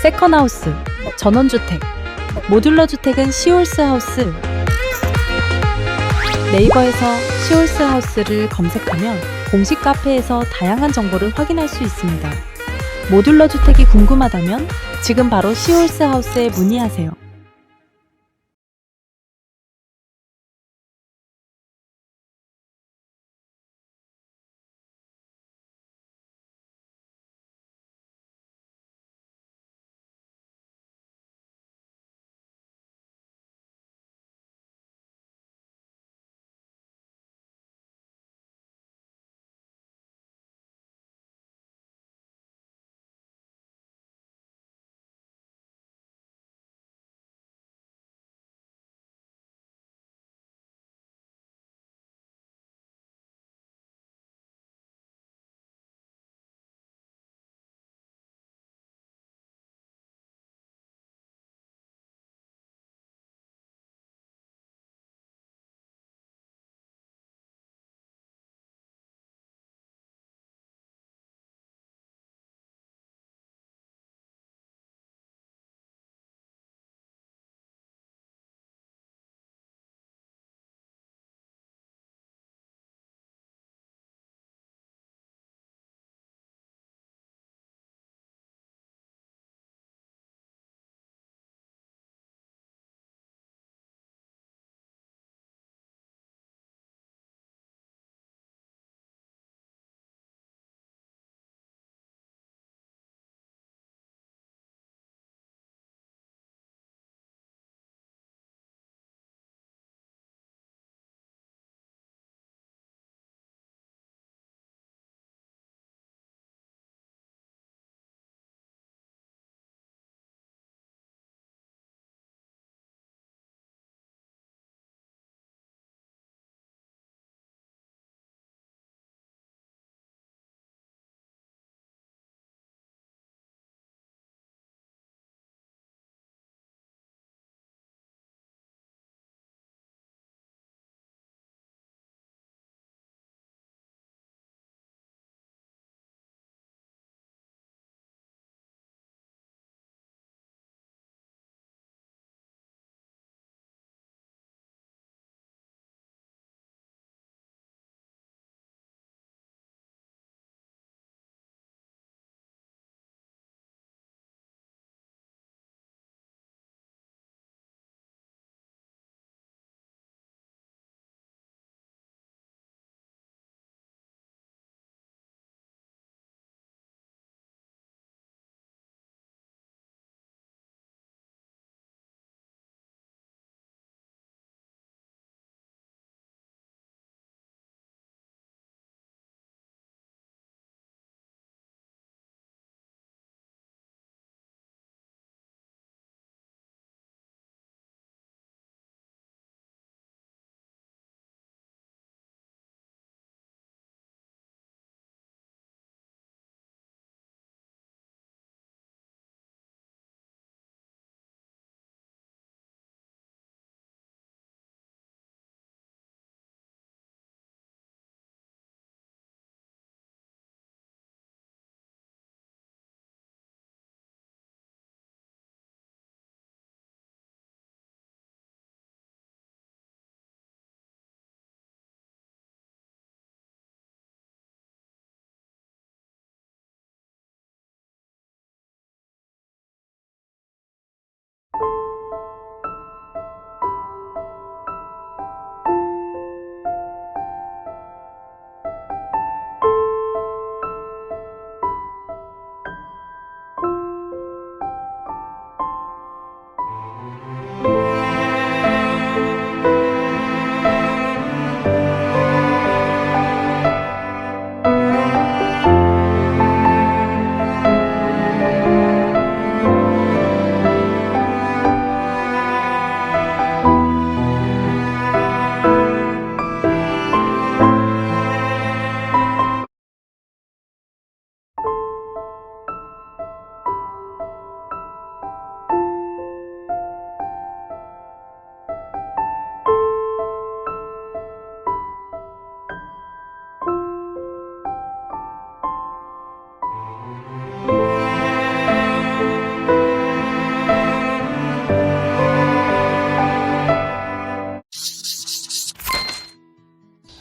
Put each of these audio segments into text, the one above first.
세컨하우스, 전원주택, 모듈러 주택은 시홀스하우스. 네이버에서 시홀스하우스를 검색하면 공식 카페에서 다양한 정보를 확인할 수 있습니다. 모듈러 주택이 궁금하다면 지금 바로 시홀스하우스에 문의하세요.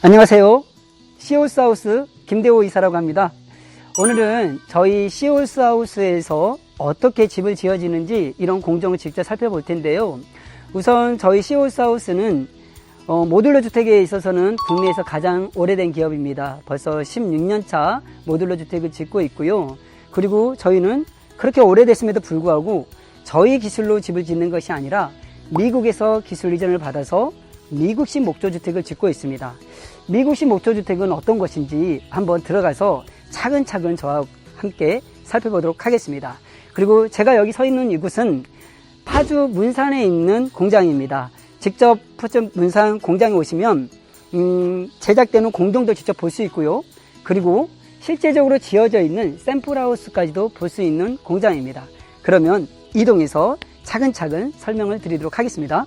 안녕하세요. 시홀스하우스 김대호 이사라고 합니다. 오늘은 저희 시홀스하우스에서 어떻게 집을 지어지는지 이런 공정을 직접 살펴볼 텐데요. 우선 저희 시홀스하우스는 모듈러 주택에 있어서는 국내에서 가장 오래된 기업입니다. 벌써 16년차 모듈러 주택을 짓고 있고요. 그리고 저희는 그렇게 오래됐음에도 불구하고 저희 기술로 집을 짓는 것이 아니라 미국에서 기술 이전을 받아서 미국식 목조주택을 짓고 있습니다. 미국식 목조주택은 어떤 것인지 한번 들어가서 차근차근 저와 함께 살펴보도록 하겠습니다. 그리고 제가 여기 서 있는 이곳은 파주 문산에 있는 공장입니다. 직접 파주 문산 공장에 오시면 제작되는 공동도 직접 볼 수 있고요. 그리고 실제적으로 지어져 있는 샘플하우스까지도 볼 수 있는 공장입니다. 그러면 이동해서 차근차근 설명을 드리도록 하겠습니다.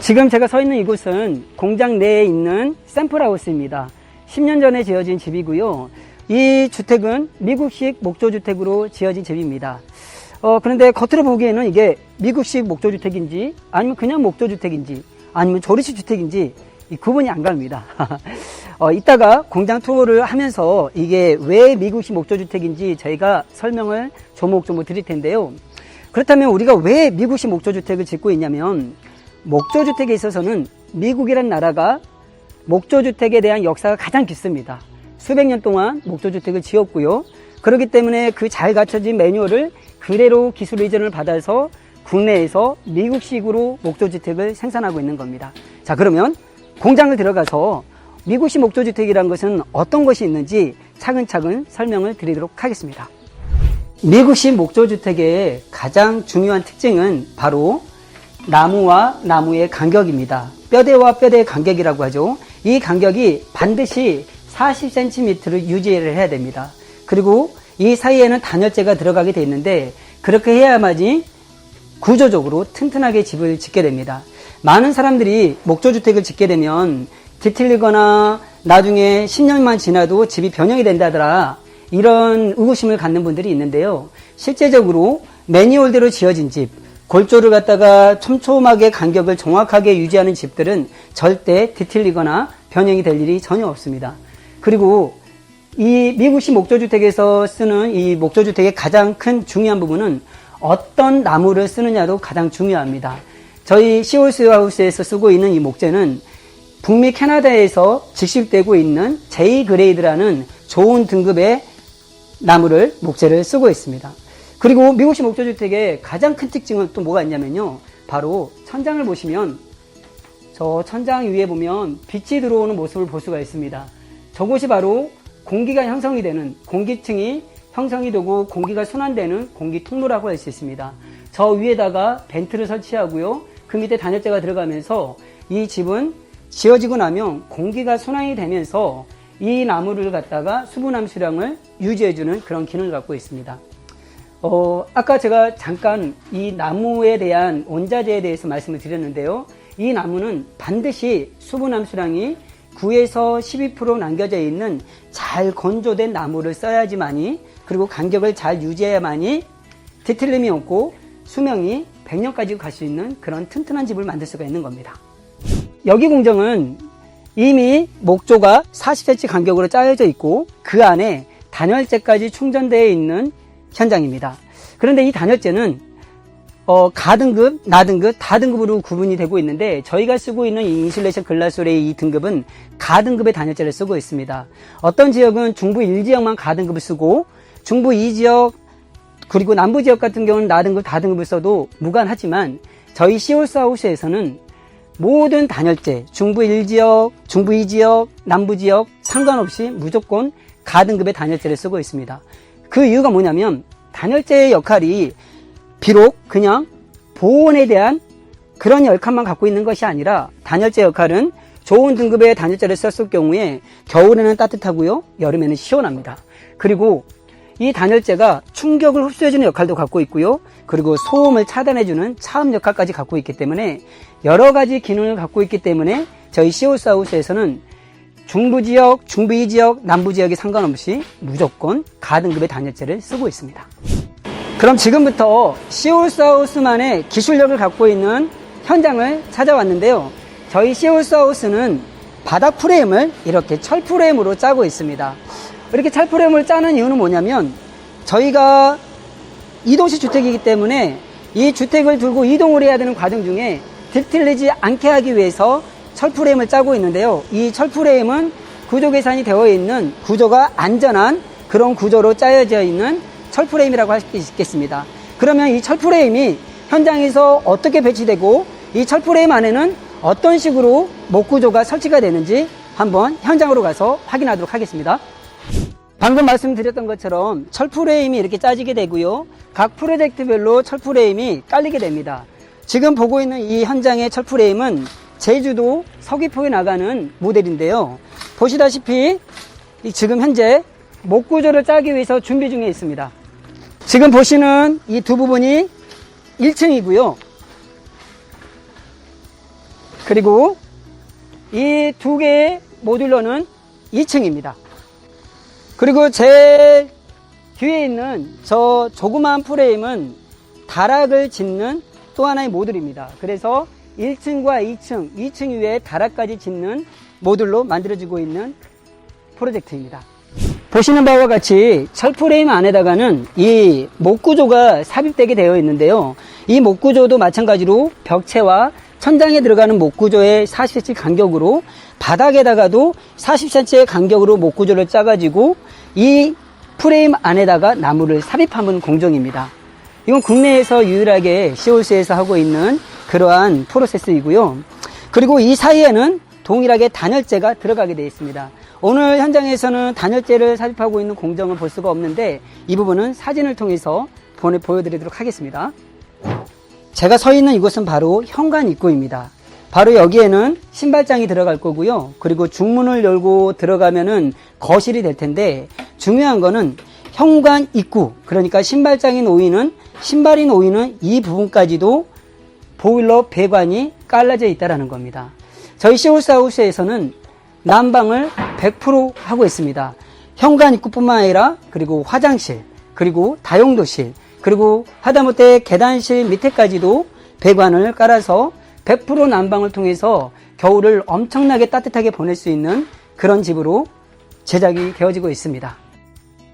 지금 제가 서 있는 이곳은 공장 내에 있는 샘플하우스입니다. 10년 전에 지어진 집이고요. 이 주택은 미국식 목조주택으로 지어진 집입니다. 그런데 겉으로 보기에는 이게 미국식 목조주택인지 아니면 그냥 목조주택인지 아니면 조립식 주택인지 구분이 안 갑니다. 이따가 공장 투어를 하면서 이게 왜 미국식 목조주택인지 저희가 설명을 조목조목 드릴 텐데요. 그렇다면 우리가 왜 미국식 목조주택을 짓고 있냐면 목조주택에 있어서는 미국이란 나라가 목조주택에 대한 역사가 가장 깊습니다. 수백 년 동안 목조주택을 지었고요. 그렇기 때문에 그 잘 갖춰진 매뉴얼을 그대로 기술 이전을 받아서 국내에서 미국식으로 목조주택을 생산하고 있는 겁니다. 자, 그러면 공장을 들어가서 미국식 목조주택이라는 것은 어떤 것이 있는지 차근차근 설명을 드리도록 하겠습니다. 미국식 목조주택의 가장 중요한 특징은 바로 나무와 나무의 간격입니다. 뼈대와 뼈대의 간격이라고 하죠. 이 간격이 반드시 40cm를 유지를 해야 됩니다. 그리고 이 사이에는 단열재가 들어가게 되어 있는데 그렇게 해야만이 구조적으로 튼튼하게 집을 짓게 됩니다. 많은 사람들이 목조주택을 짓게 되면 뒤틀리거나 나중에 10년만 지나도 집이 변형이 된다더라 이런 의구심을 갖는 분들이 있는데요. 실제적으로 매뉴얼대로 지어진 집, 골조를 갖다가 촘촘하게 간격을 정확하게 유지하는 집들은 절대 뒤틀리거나 변형이 될 일이 전혀 없습니다. 그리고 이 미국식 목조주택에서 쓰는 이 목조주택의 가장 큰 중요한 부분은 어떤 나무를 쓰느냐도 가장 중요합니다. 저희 시홀스하우스에서 쓰고 있는 이 목재는 북미 캐나다에서 직수입되고 있는 J 그레이드라는 좋은 등급의 나무를 목재를 쓰고 있습니다. 그리고 미국식 목조주택의 가장 큰 특징은 또 뭐가 있냐면요. 바로 천장을 보시면 저 천장 위에 보면 빛이 들어오는 모습을 볼 수가 있습니다. 저곳이 바로 공기가 형성이 되는 공기층이 형성이 되고 공기가 순환되는 공기 통로라고 할 수 있습니다. 저 위에다가 벤트를 설치하고요. 그 밑에 단열재가 들어가면서 이 집은 지어지고 나면 공기가 순환이 되면서 이 나무를 갖다가 수분 함수량을 유지해주는 그런 기능을 갖고 있습니다. 아까 제가 잠깐 이 나무에 대한 원자재에 대해서 말씀을 드렸는데요. 이 나무는 반드시 수분 함수량이 9에서 12% 남겨져 있는 잘 건조된 나무를 써야지만이 그리고 간격을 잘 유지해야만이 뒤틀림이 없고 수명이 100년까지 갈 수 있는 그런 튼튼한 집을 만들 수가 있는 겁니다. 여기 공정은 이미 목조가 40cm 간격으로 짜여져 있고 그 안에 단열재까지 충전되어 있는 현장입니다. 그런데 이 단열재는 가등급, 나등급, 다등급으로 구분이 되고 있는데 저희가 쓰고 있는 이 인슐레이션 글라솔의 이 등급은 가등급의 단열재를 쓰고 있습니다. 어떤 지역은 중부 1지역만 가등급을 쓰고 중부 2지역 그리고 남부 지역 같은 경우는 나등급, 다등급을 써도 무관하지만 저희 시홀스하우스에서는 모든 단열재, 중부 1지역, 중부 2지역, 남부 지역 상관없이 무조건 가등급의 단열재를 쓰고 있습니다. 그 이유가 뭐냐면 단열재의 역할이 비록 그냥 보온에 대한 그런 역할만 갖고 있는 것이 아니라 단열재 역할은 좋은 등급의 단열재를 썼을 경우에 겨울에는 따뜻하고요, 여름에는 시원합니다. 그리고 이 단열재가 충격을 흡수해주는 역할도 갖고 있고요, 그리고 소음을 차단해주는 차음 역할까지 갖고 있기 때문에 여러 가지 기능을 갖고 있기 때문에 저희 시홀스하우스에서는 중부 지역, 중부 2지역, 남부 지역에 상관없이 무조건 가등급의 단열재를 쓰고 있습니다. 그럼 지금부터 시홀스하우스만의 기술력을 갖고 있는 현장을 찾아왔는데요. 저희 시홀스하우스는 바닥 프레임을 이렇게 철 프레임으로 짜고 있습니다. 이렇게 철 프레임을 짜는 이유는 뭐냐면 저희가 이동식 주택이기 때문에 이 주택을 들고 이동을 해야 되는 과정 중에 뒤틀리지 않게 하기 위해서 철 프레임을 짜고 있는데요. 이 철 프레임은 구조 계산이 되어 있는 구조가 안전한 그런 구조로 짜여져 있는 철 프레임이라고 할 수 있겠습니다. 그러면 이 철 프레임이 현장에서 어떻게 배치되고 이 철 프레임 안에는 어떤 식으로 목 구조가 설치가 되는지 한번 현장으로 가서 확인하도록 하겠습니다. 방금 말씀드렸던 것처럼 철 프레임이 이렇게 짜지게 되고요. 각 프로젝트별로 철 프레임이 깔리게 됩니다. 지금 보고 있는 이 현장의 철 프레임은 제주도 서귀포에 나가는 모델인데요. 보시다시피 지금 현재 목 구조를 짜기 위해서 준비 중에 있습니다. 지금 보시는 이 두 부분이 1층이고요. 그리고 이 두 개의 모듈러는 2층입니다. 그리고 제 뒤에 있는 저 조그마한 프레임은 다락을 짓는 또 하나의 모듈입니다. 그래서 1층과 2층 위에 다락까지 짓는 모듈로 만들어지고 있는 프로젝트입니다. 보시는 바와 같이 철 프레임 안에다가는 이 목 구조가 삽입되게 되어 있는데요. 이 목 구조도 마찬가지로 벽체와 천장에 들어가는 목 구조의 40cm 간격으로 바닥에다가도 40cm의 간격으로 목 구조를 짜가지고 이 프레임 안에다가 나무를 삽입하는 공정입니다. 이건 국내에서 유일하게 시홀스에서 하고 있는 그러한 프로세스이고요. 그리고 이 사이에는 동일하게 단열재가 들어가게 되어 있습니다. 오늘 현장에서는 단열재를 삽입하고 있는 공정을 볼 수가 없는데 이 부분은 사진을 통해서 보여드리도록 하겠습니다. 제가 서 있는 이곳은 바로 현관 입구입니다. 바로 여기에는 신발장이 들어갈 거고요. 그리고 중문을 열고 들어가면은 거실이 될 텐데 중요한 거는 현관 입구, 그러니까 신발장이 놓이는 신발이 놓이는 이 부분까지도 보일러 배관이 깔라져 있다는 겁니다. 저희 시홀스하우스에서는 난방을 100% 하고 있습니다. 현관 입구뿐만 아니라 그리고 화장실, 그리고 다용도실, 그리고 하다못해 계단실 밑에까지도 배관을 깔아서 100% 난방을 통해서 겨울을 엄청나게 따뜻하게 보낼 수 있는 그런 집으로 제작이 되어지고 있습니다.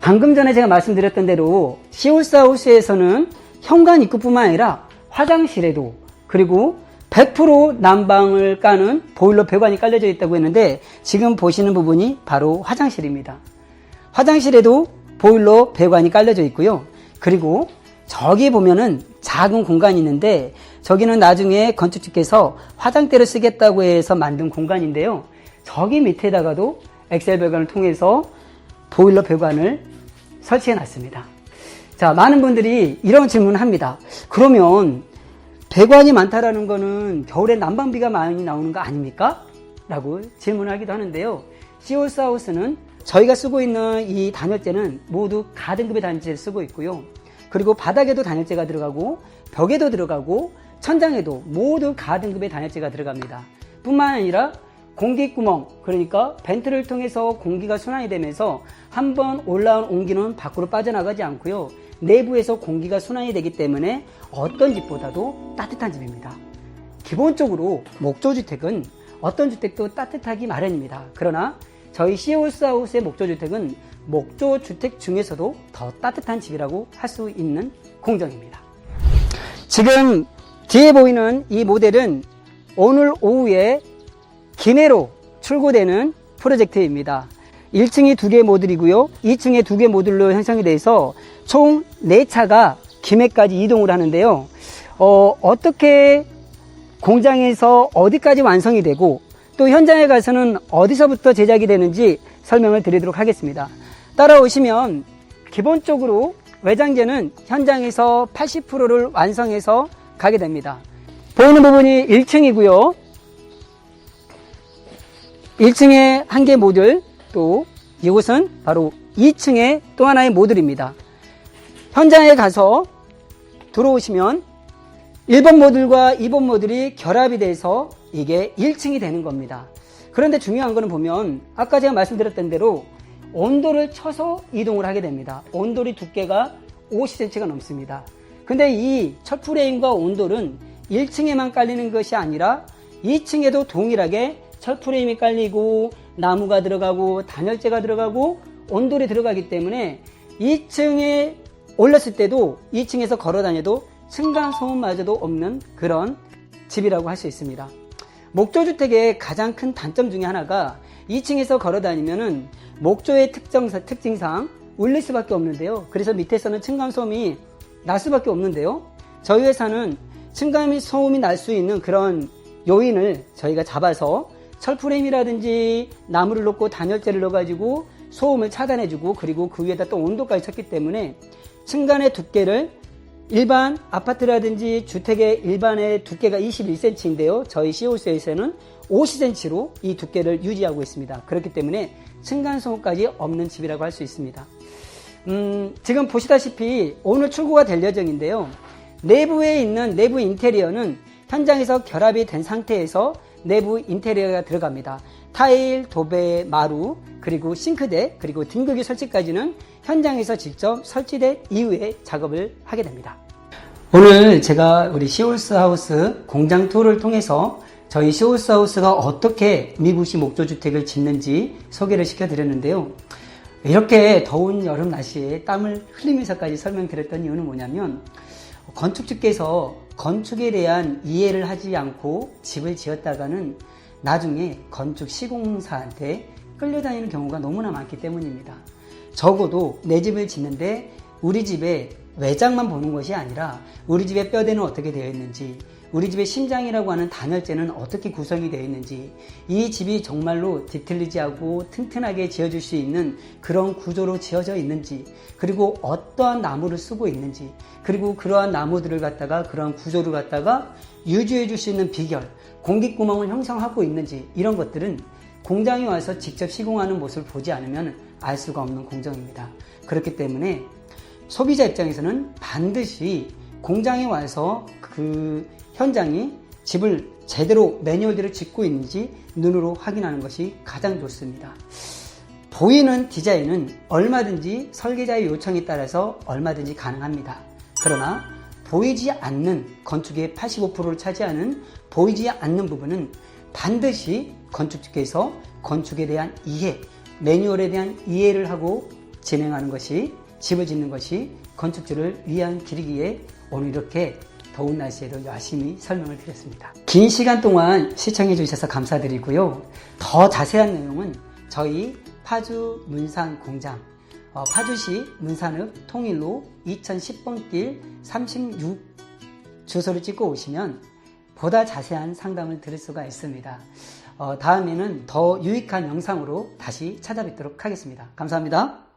방금 전에 제가 말씀드렸던 대로 시홀스하우스에서는 현관 입구뿐만 아니라 화장실에도 그리고 100% 난방을 까는 보일러 배관이 깔려져 있다고 했는데 지금 보시는 부분이 바로 화장실입니다. 화장실에도 보일러 배관이 깔려져 있고요. 그리고 저기 보면은 작은 공간이 있는데 저기는 나중에 건축주께서 화장대를 쓰겠다고 해서 만든 공간인데요. 저기 밑에다가도 엑셀 배관을 통해서 보일러 배관을 설치해 놨습니다. 자, 많은 분들이 이런 질문을 합니다. 그러면 배관이 많다라는 거는 겨울에 난방비가 많이 나오는 거 아닙니까? 라고 질문을 하기도 하는데요. 시홀스하우스는 저희가 쓰고 있는 이 단열재는 모두 가등급의 단열재를 쓰고 있고요. 그리고 바닥에도 단열재가 들어가고 벽에도 들어가고 천장에도 모두 가등급의 단열재가 들어갑니다. 뿐만 아니라 공기구멍, 그러니까 벤트를 통해서 공기가 순환이 되면서 한번 올라온 온기는 밖으로 빠져나가지 않고요. 내부에서 공기가 순환이 되기 때문에 어떤 집보다도 따뜻한 집입니다. 기본적으로 목조주택은 어떤 주택도 따뜻하기 마련입니다. 그러나 저희 시홀스하우스의 목조주택은 목조주택 중에서도 더 따뜻한 집이라고 할 수 있는 공정입니다. 지금 뒤에 보이는 이 모델은 오늘 오후에 김해로 출고되는 프로젝트입니다. 1층이 2개 모듈이고요. 2층에 2개 모듈로 형성이 돼서 총 4차가 김해까지 이동을 하는데요. 어떻게 공장에서 어디까지 완성이 되고 또 현장에 가서는 어디서부터 제작이 되는지 설명을 드리도록 하겠습니다. 따라오시면 기본적으로 외장재는 현장에서 80%를 완성해서 가게 됩니다. 보이는 부분이 1층이고요. 1층에 1개 모듈, 또 이곳은 바로 2층의 또 하나의 모듈입니다. 현장에 가서 들어오시면 1번 모듈과 2번 모듈이 결합이 돼서 이게 1층이 되는 겁니다. 그런데 중요한 거는 보면 아까 제가 말씀드렸던 대로 온도를 쳐서 이동을 하게 됩니다. 온돌이 두께가 50cm가 넘습니다. 근데 이 철프레임과 온돌은 1층에만 깔리는 것이 아니라 2층에도 동일하게 철프레임이 깔리고 나무가 들어가고 단열재가 들어가고 온돌이 들어가기 때문에 2층에 올랐을 때도 2층에서 걸어 다녀도 층간소음마저도 없는 그런 집이라고 할 수 있습니다. 목조주택의 가장 큰 단점 중에 하나가 2층에서 걸어 다니면은 목조의 특징상 울릴 수밖에 없는데요. 그래서 밑에서는 층간소음이 날 수밖에 없는데요. 저희 회사는 층간소음이 날 수 있는 그런 요인을 저희가 잡아서 철프레임이라든지 나무를 넣고 단열재를 넣어가지고 소음을 차단해주고 그리고 그 위에다 또 온도까지 쳤기 때문에 층간의 두께를 일반 아파트라든지 주택의 일반의 두께가 21cm인데요. 저희 시홀스에서는 50cm로 이 두께를 유지하고 있습니다. 그렇기 때문에 층간소음까지 없는 집이라고 할 수 있습니다. 지금 보시다시피 오늘 출고가 될 예정인데요. 내부에 있는 내부 인테리어는 현장에서 결합이 된 상태에서 내부 인테리어가 들어갑니다. 타일, 도배, 마루, 그리고 싱크대, 그리고 등극이 설치까지는 현장에서 직접 설치된 이후에 작업을 하게 됩니다. 오늘 제가 우리 시홀스하우스 공장 투어를 통해서 저희 시홀스하우스가 어떻게 미부시 목조주택을 짓는지 소개를 시켜드렸는데요. 이렇게 더운 여름 날씨에 땀을 흘리면서까지 설명드렸던 이유는 뭐냐면 건축주께서 건축에 대한 이해를 하지 않고 집을 지었다가는 나중에 건축 시공사한테 끌려다니는 경우가 너무나 많기 때문입니다. 적어도 내 집을 짓는데 우리 집의 외장만 보는 것이 아니라 우리 집의 뼈대는 어떻게 되어 있는지, 우리 집의 심장이라고 하는 단열재는 어떻게 구성이 되어 있는지, 이 집이 정말로 뒤틀리지하고 튼튼하게 지어줄 수 있는 그런 구조로 지어져 있는지, 그리고 어떠한 나무를 쓰고 있는지, 그리고 그러한 나무들을 갖다가 그러한 구조를 갖다가 유지해 줄 수 있는 비결, 공기구멍을 형성하고 있는지, 이런 것들은 공장에 와서 직접 시공하는 모습을 보지 않으면 알 수가 없는 공정입니다. 그렇기 때문에 소비자 입장에서는 반드시 공장에 와서 그 현장이 집을 제대로 매뉴얼대로 짓고 있는지 눈으로 확인하는 것이 가장 좋습니다. 보이는 디자인은 얼마든지 설계자의 요청에 따라서 얼마든지 가능합니다. 그러나 보이지 않는 건축의 85%를 차지하는 보이지 않는 부분은 반드시 건축주께서 건축에 대한 이해, 매뉴얼에 대한 이해를 하고 진행하는 것이, 집을 짓는 것이 건축주를 위한 길이기에 오늘 이렇게 더운 날씨에도 열심히 설명을 드렸습니다. 긴 시간 동안 시청해 주셔서 감사드리고요. 더 자세한 내용은 저희 파주 문산 공장, 파주시 문산읍 통일로 2010번 길 36 주소를 찍고 오시면 보다 자세한 상담을 들을 수가 있습니다. 다음에는 더 유익한 영상으로 다시 찾아뵙도록 하겠습니다. 감사합니다.